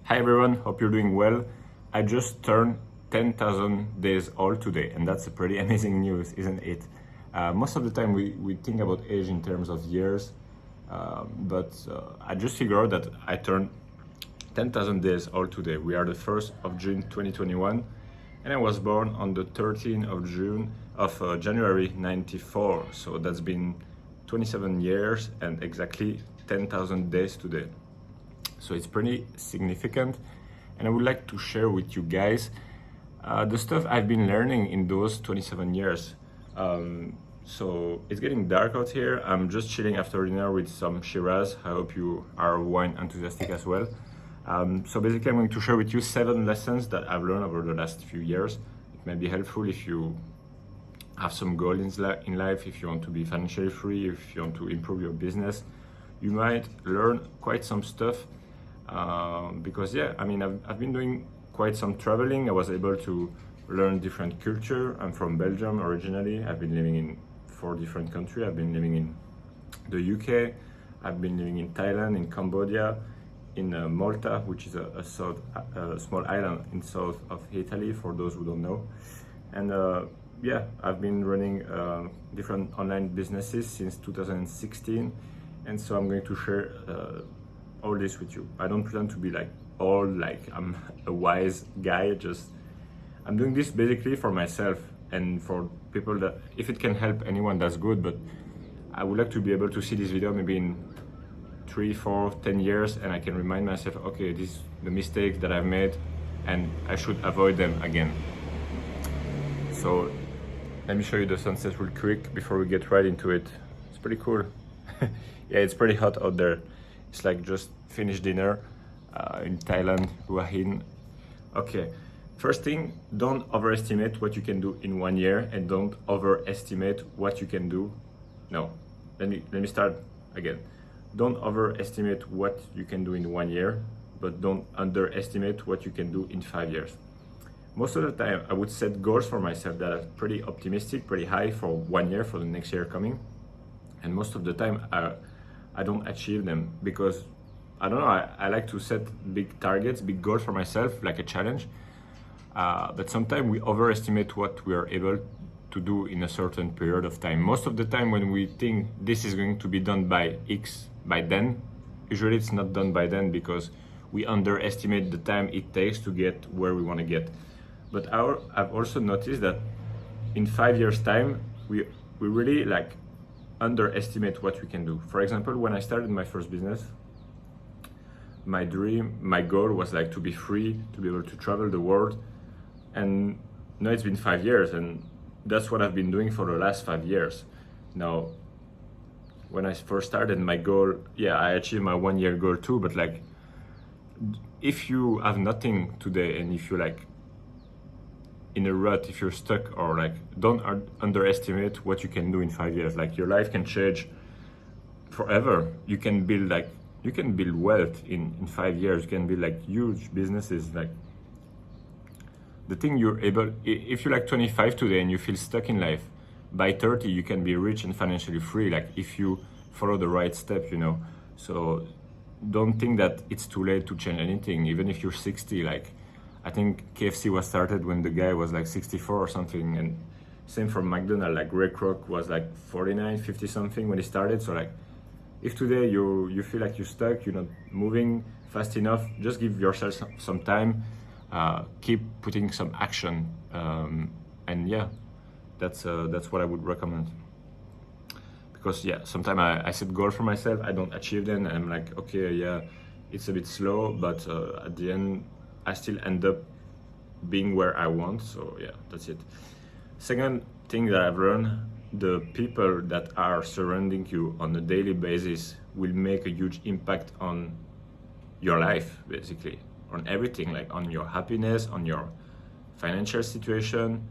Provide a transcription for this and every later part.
Hi everyone, hope you're doing well. I just turned 10,000 days old today, and that's a pretty amazing news, isn't it? Most of the time we think about age in terms of years, but I just figured out that I turned 10,000 days old today. We are the 1st of June 2021, and I was born on the 13th of June of January 94, so that's been 27 years and exactly 10,000 days today. So it's pretty significant, and I would like to share with you guys the stuff I've been learning in those 27 years. So it's getting dark out here. I'm just chilling after dinner with some Shiraz. I hope you are wine enthusiastic as well. So basically I'm going to share with you 7 lessons that I've learned over the last few years. It may be helpful if you have some goals in life, if you want to be financially free, if you want to improve your business. You might learn quite some stuff. Because I've been doing quite some traveling. I was able to learn different culture. I'm from Belgium originally. I've been living in 4 different countries. I've been living in the UK. I've been living in Thailand, in Cambodia, in Malta, which is a small island in south of Italy, for those who don't know. And I've been running different online businesses since 2016. And so I'm going to share all this with you. I don't pretend to be like I'm a wise guy. I'm doing this basically for myself and for people that, if it can help anyone, that's good. But I would like to be able to see this video maybe in 3, 4, 10 years, and I can remind myself, okay, this is the mistakes that I've made and I should avoid them again. So let me show you the sunset real quick before we get right into it. It's pretty cool. Yeah, it's pretty hot out there. It's like just finished dinner in Thailand, Hua Hin. Okay, first thing, don't overestimate what you can do in 1 year, and don't overestimate what you can do. No, let me start again. Don't overestimate what you can do in 1 year, but don't underestimate what you can do in 5 years. Most of the time, I would set goals for myself that are pretty optimistic, pretty high for 1 year, for the next year coming. And most of the time, I don't achieve them because I don't know. I like to set big targets, big goals for myself, like a challenge. But sometimes we overestimate what we are able to do in a certain period of time. Most of the time, when we think this is going to be done by X by then, usually it's not done by then because we underestimate the time it takes to get where we want to get. But I've also noticed that in 5 years' time, we really underestimate what we can do. For example, when I started my first business, my goal was to be free, to be able to travel the world. And now it's been 5 years, and that's what I've been doing for the last 5 years. Now, when I first started my goal, I achieved my 1 year goal too, but if you have nothing today and if you in a rut, if you're stuck, or don't underestimate what you can do in 5 years. Your life can change forever. You can build wealth in 5 years. You can build huge businesses. The thing you're able, if you're 25 today and you feel stuck in life, by 30 you can be rich and financially free, if you follow the right steps, So don't think that it's too late to change anything. Even if you're 60, I think KFC was started when the guy was 64 or something, and same for McDonald's. Ray Kroc was 49, 50 something when he started. So if today you feel you're stuck, you're not moving fast enough, just give yourself some time, keep putting some action, and that's what I would recommend. Because sometimes I set goals for myself, I don't achieve them, and I'm okay, it's a bit slow, but at the end I still end up being where I want. So that's it. Second thing that I've learned, the people that are surrounding you on a daily basis will make a huge impact on your life, basically, on everything, on your happiness, on your financial situation.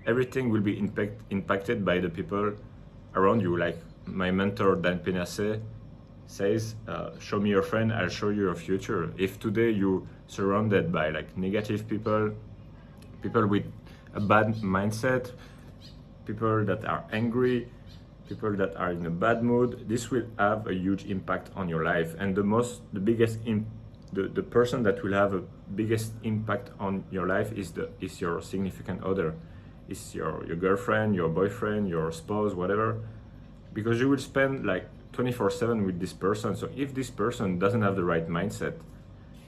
Everything will be impacted by the people around you. My mentor Dan Penace says, show me your friend, I'll show you your future. If today you're surrounded by negative people with a bad mindset, people that are angry, people that are in a bad mood, this will have a huge impact on your life. And the biggest the person that will have a biggest impact on your life is your significant other, is your girlfriend, your boyfriend, your spouse, whatever, because you will spend like 24/7 with this person. So if this person doesn't have the right mindset,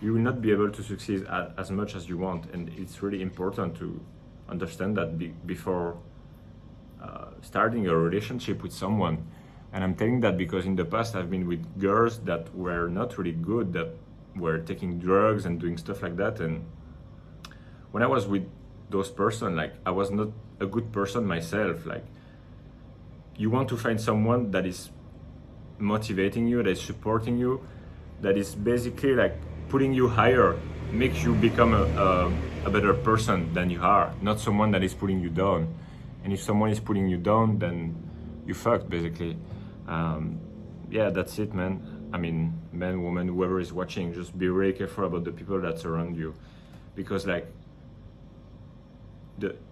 you will not be able to succeed as much as you want. And it's really important to understand that before starting a relationship with someone. And I'm telling that because in the past I've been with girls that were not really good, that were taking drugs and doing stuff like that. And when I was with those person, like I was not a good person myself. Like, you want to find someone that is motivating you, that is supporting you, that is basically like putting you higher, makes you become a better person than you are, not someone that is putting you down. And if someone is putting you down, then you fucked basically. Yeah, that's it, man. I mean, man, woman, whoever is watching, just be really careful about the people that surround you, because like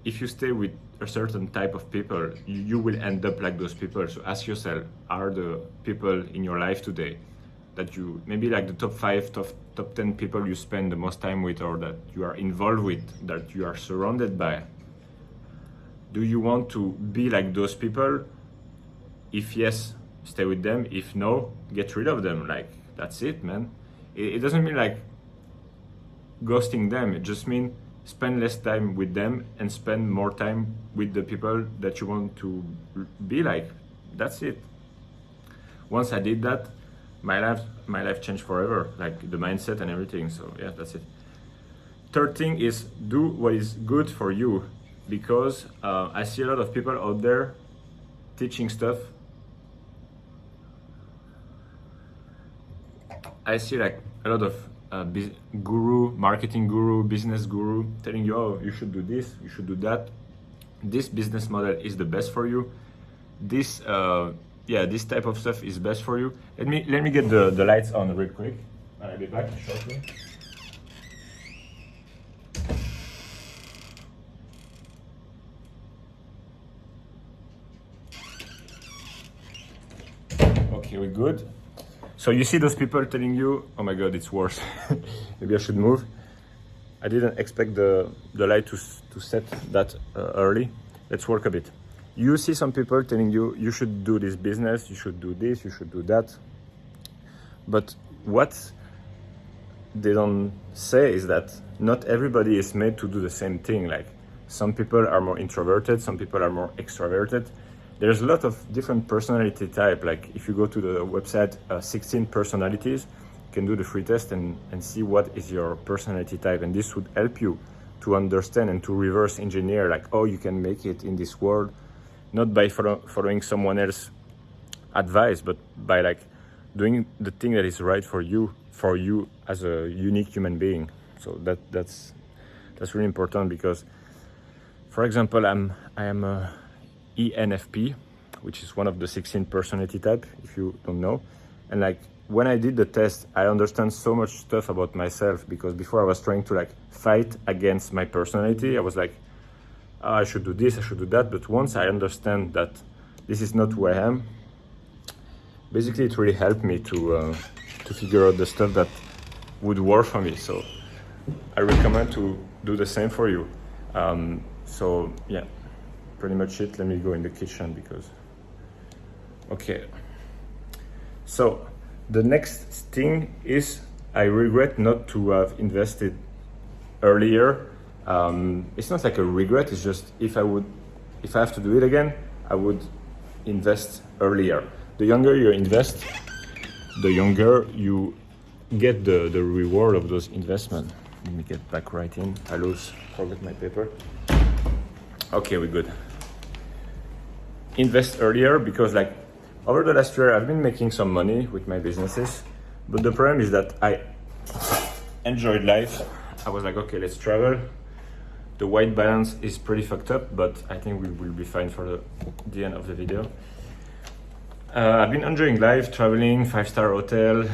if you stay with a certain type of people, you will end up like those people. So ask yourself, are the people in your life today that you, maybe like the top 5, top 10 people you spend the most time with, or that you are involved with, that you are surrounded by, do you want to be like those people? If yes, stay with them. If no, get rid of them. Like, that's it, man. It doesn't mean like ghosting them. It just means spend less time with them and spend more time with the people that you want to be like. That's it. Once I did that, my life changed forever, like the mindset and everything. So yeah, that's it. Third thing is do what is good for you, because I see a lot of people out there teaching stuff. I see like a lot of marketing guru, business guru telling you, oh, you should do this, you should do that. This business model is the best for you. This type of stuff is best for you. Let me get the lights on real quick. I'll be back shortly. Okay, we're good. So you see those people telling you, oh my God, it's worse. Maybe I should move. I didn't expect the light to set that early. Let's work a bit. You see some people telling you, you should do this business, you should do this, you should do that. But what they don't say is that not everybody is made to do the same thing. Like, some people are more introverted, some people are more extroverted. There's a lot of different personality type. Like, if you go to the website 16 personalities, you can do the free test and see what is your personality type. And this would help you to understand and to reverse engineer, like, oh, you can make it in this world, not by following someone else's advice, but by like doing the thing that is right for you as a unique human being. So that's really important, because, for example, I am a ENFP, which is one of the 16 personality type, if you don't know. And like, when I did the test, I understand so much stuff about myself, because before I was trying to like fight against my personality. I was like, oh, I should do this, I should do that. But once I understand that this is not who I am, basically it really helped me to figure out the stuff that would work for me. So I recommend to do the same for you. So yeah, pretty much it. Let me go in the kitchen because, okay. So the next thing is, I regret not to have invested earlier. It's not like a regret, it's just if I have to do it again, I would invest earlier. The younger you invest, the younger you get the reward of those investments. Let me get back right in. I forgot my paper. Okay, we're good. Invest earlier, because like over the last year I've been making some money with my businesses, but the problem is that I enjoyed life. I was like, okay, let's travel. The white balance is pretty fucked up, but I think we will be fine for the end of the video. I've been enjoying life, traveling, 5-star hotel,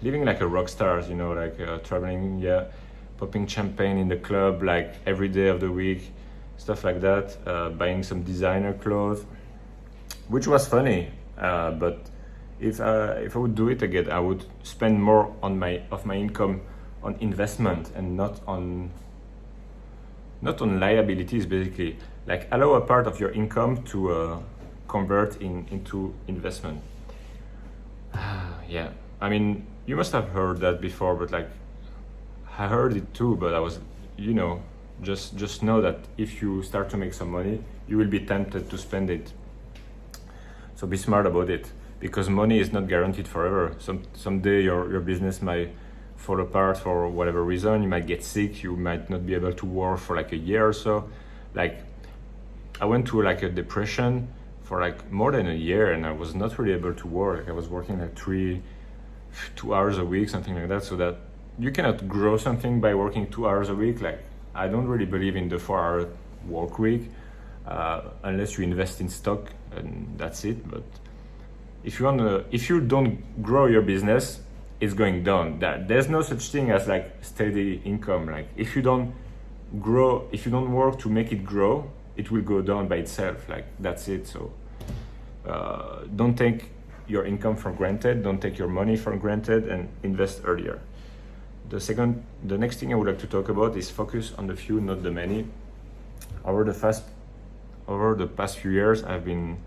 living like a rock star, you know, like traveling, yeah, popping champagne in the club like every day of the week, stuff like that, buying some designer clothes, which was funny, but If I would do it again, I would spend more on my income on investment and not on liabilities. Basically, like allow a part of your income to convert into investment. Yeah, I mean, you must have heard that before, but like I heard it too, but I was, just know that if you start to make some money, you will be tempted to spend it. So be smart about it, because money is not guaranteed forever. Someday your business might fall apart for whatever reason. You might get sick. You might not be able to work for like a year or so. Like I went through like a depression for like more than a year, and I was not really able to work. I was working like 2 hours a week, something like that. So that you cannot grow something by working 2 hours a week. Like I don't really believe in the 4-hour work week. Unless you invest in stock, and that's it. But if you don't grow your business, it's going down. There's no such thing as like steady income. Like if you don't work to make it grow, it will go down by itself. Like that's it. So don't take your income for granted. Don't take your money for granted, and invest earlier. The next thing I would like to talk about is focus on the few, not the many. Over the past few years, I've been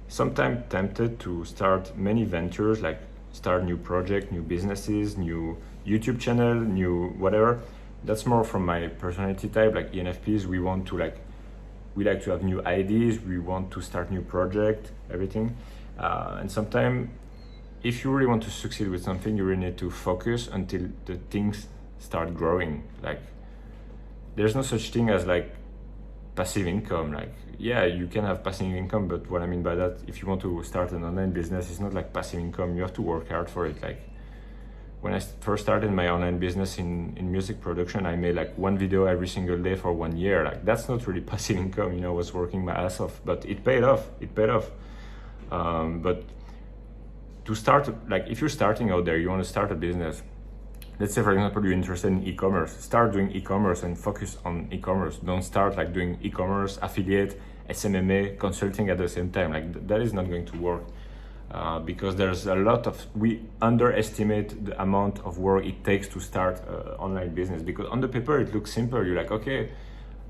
sometimes tempted to start many ventures, like start new projects, new businesses, new YouTube channel, new whatever. That's more from my personality type. Like ENFPs, we like to have new ideas, we want to start new project, everything. And sometimes, if you really want to succeed with something, you really need to focus until the things start growing. Like there's no such thing as like passive income. Like, yeah, you can have passive income, but what I mean by that, if you want to start an online business, it's not like passive income. You have to work hard for it. Like when I first started my online business in music production, I made like one video every single day for 1 year. Like that's not really passive income. I was working my ass off, but it paid off. But to start, like if you're starting out there, you want to start a business. Let's say, for example, you're interested in e-commerce. Start doing e-commerce and focus on e-commerce. Don't start like doing e-commerce, affiliate, SMMA, consulting at the same time. Like that is not going to work because we underestimate the amount of work it takes to start an online business. Because on the paper it looks simple. You're like, okay,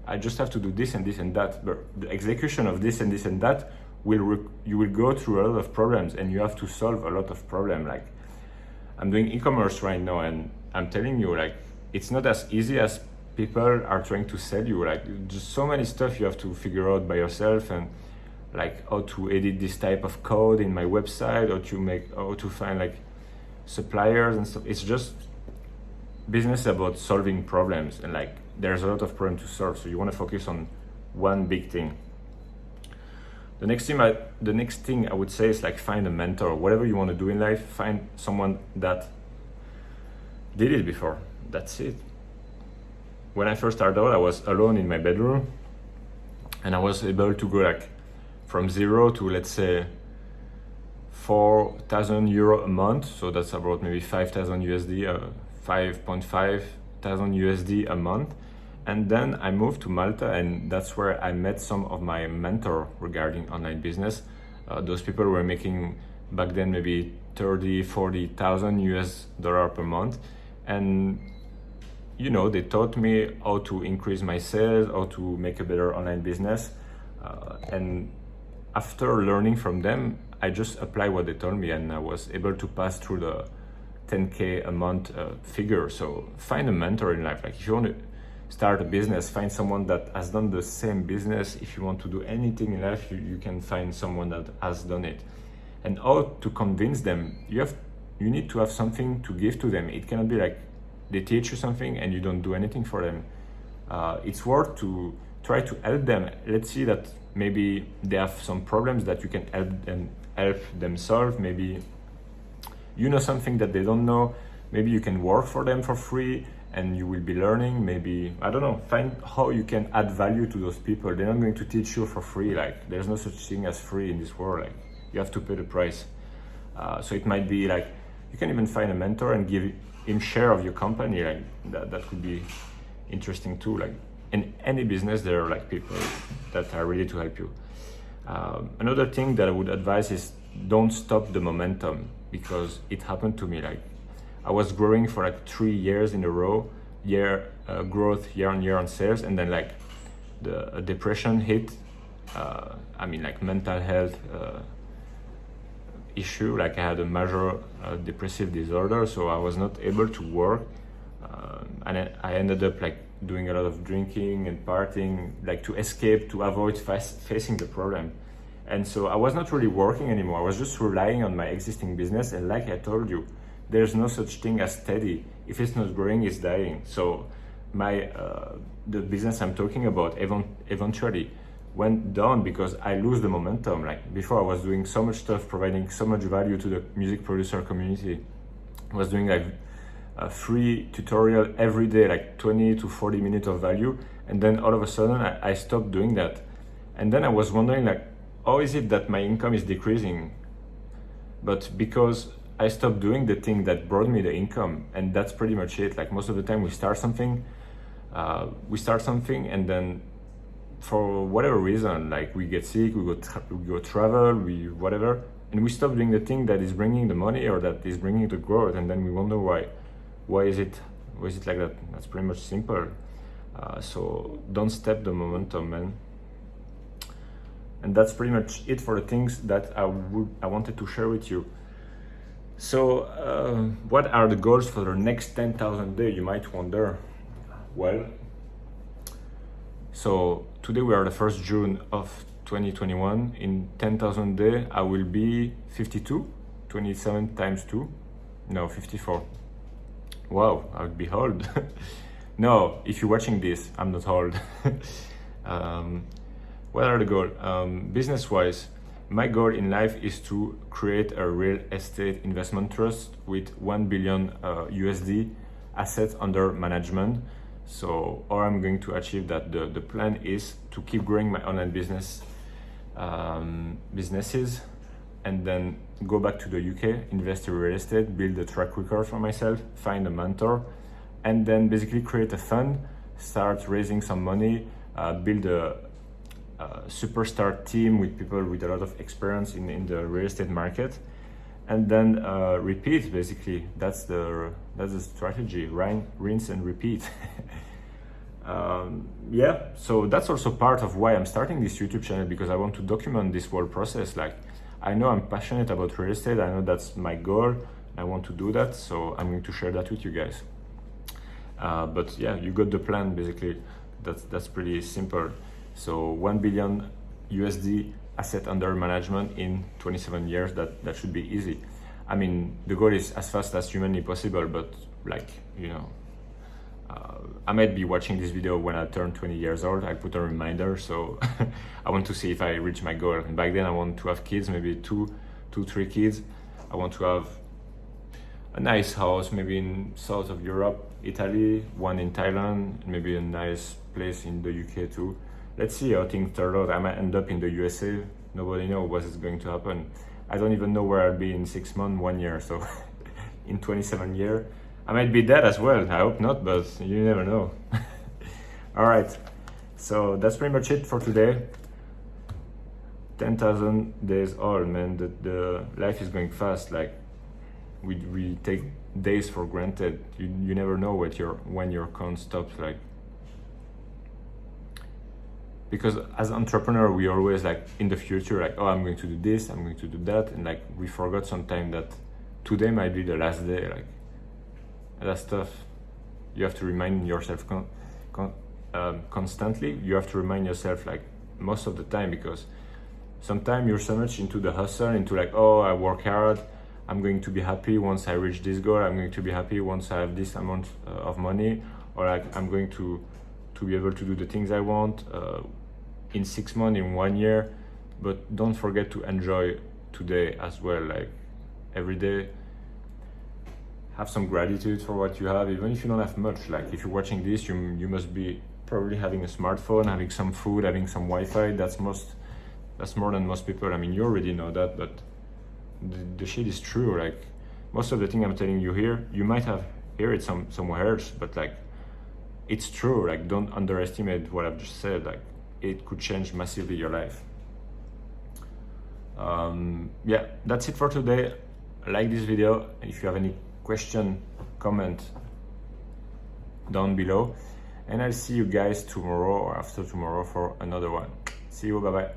I just have to do this and this and that. But the execution of this and that you will go through a lot of problems, and you have to solve a lot of problems. Like I'm doing e-commerce right now, and I'm telling you, like, it's not as easy as people are trying to sell you. Like, just so many stuff you have to figure out by yourself, and like how to edit this type of code in my website, how to find like suppliers and stuff. It's just business about solving problems, and like there's a lot of problems to solve. So you want to focus on one big thing. The next thing I would say is like find a mentor. Whatever you want to do in life, find someone that did it before. That's it. When I first started out, I was alone in my bedroom, and I was able to go like from zero to, let's say, 4,000 euro a month. So that's about maybe 5,000 USD, 5.5 thousand USD a month. And then I moved to Malta, and that's where I met some of my mentors regarding online business. Those people were making back then maybe 40,000 US dollar per month. And, they taught me how to increase my sales, how to make a better online business. And after learning from them, I just applied what they told me, and I was able to pass through the 10K a month figure. So find a mentor in life. Like if you want to start a business, find someone that has done the same business. If you want to do anything in life, you can find someone that has done it. And how to convince them, you need to have something to give to them. It cannot be like they teach you something and you don't do anything for them. It's worth to try to help them. Let's see that maybe they have some problems that you can help them solve. Maybe you know something that they don't know. Maybe you can work for them for free, and you will be learning. Maybe, I don't know, find how you can add value to those people. They're not going to teach you for free. Like there's no such thing as free in this world. Like you have to pay the price. So it might be like, you can even find a mentor and give him share of your company. Like that could be interesting too. Like in any business, there are like people that are ready to help you. Another thing that I would advise is don't stop the momentum, because it happened to me. Like, I was growing for like 3 years in a row, growth year on year on sales, and then like the depression hit. Like mental health issue. Like, I had a major depressive disorder, so I was not able to work, and I ended up like doing a lot of drinking and partying, like to escape, to avoid facing the problem. And so I was not really working anymore. I was just relying on my existing business. And like I told you, there's no such thing as steady. If it's not growing, it's dying. So the business I'm talking about eventually went down because I lose the momentum. Like, before, I was doing so much stuff, providing so much value to the music producer community. I was doing like a free tutorial every day, like 20 to 40 minutes of value. And then all of a sudden I stopped doing that. And then I was wondering, like, how is it that my income is decreasing? But because I stopped doing the thing that brought me the income. And that's pretty much it. Like, most of the time we start something, and then for whatever reason, like, we get sick, we go travel, whatever, and we stop doing the thing that is bringing the money or that is bringing the growth. And then we wonder why. Why is it like that? That's pretty much simple. So don't stop the momentum, man. And that's pretty much it for the things that I wanted to share with you. So what are the goals for the next 10,000 days, you might wonder? Well, so today we are the 1st June of 2021. In 10,000 days I will be 52. 27 times 2, no, 54. Wow, I would be old. No, if you're watching this, I'm not old. What are the goals? Business-wise, my goal in life is to create a real estate investment trust with 1 billion USD assets under management. So, or I'm going to achieve that. The plan is to keep growing my online businesses, and then go back to the UK, invest in real estate, build a track record for myself, find a mentor, and then basically create a fund, start raising some money, build a superstar team with people with a lot of experience in the real estate market, and then repeat. Basically, that's the strategy: rinse and repeat. So that's also part of why I'm starting this YouTube channel, because I want to document this whole process. Like, I know I'm passionate about real estate. I know that's my goal. I want to do that, so I'm going to share that with you guys. But yeah, you got the plan. Basically, that's pretty simple. So 1 billion USD asset under management in 27 years. That should be easy. I mean, the goal is as fast as humanly possible, but like, I might be watching this video when I turn 20 years old. I put a reminder, so I want to see if I reach my goal. And back then I want to have kids, maybe two, 3 kids. I want to have a nice house, maybe in south of Europe, Italy, one in Thailand, maybe a nice place in the UK too. Let's see how things turn out. I might end up in the USA. Nobody knows what is going to happen. I don't even know where I'll be in 6 months, 1 year. So in 27 years, I might be dead as well. I hope not, but you never know. All right. So that's pretty much it for today. 10,000 days old, man. The life is going fast. Like, we take days for granted. You never know when your count stops. Like, because as entrepreneur, we always like in the future, like, oh, I'm going to do this, I'm going to do that, and like we forgot sometimes that today might be the last day. Like, that's tough. You have to remind yourself constantly. You have to remind yourself like most of the time, because sometimes you're so much into the hustle, into like, oh, I work hard, I'm going to be happy once I reach this goal, I'm going to be happy once I have this amount of money, or like I'm going to be able to do the things I want in 6 months, in 1 year. But don't forget to enjoy today as well. Like, every day, have some gratitude for what you have, even if you don't have much. Like, if you're watching this, you must be probably having a smartphone, having some food, having some Wi-Fi. That's more than most people. I mean, you already know that, but the shit is true. Like, most of the thing I'm telling you here, you might have heard it somewhere else, but like, it's true. Like, don't underestimate what I've just said. Like, it could change massively your life. Yeah, that's it for today. Like this video. If you have any question, comment down below, and I'll see you guys tomorrow or after tomorrow for another one. See you, bye bye.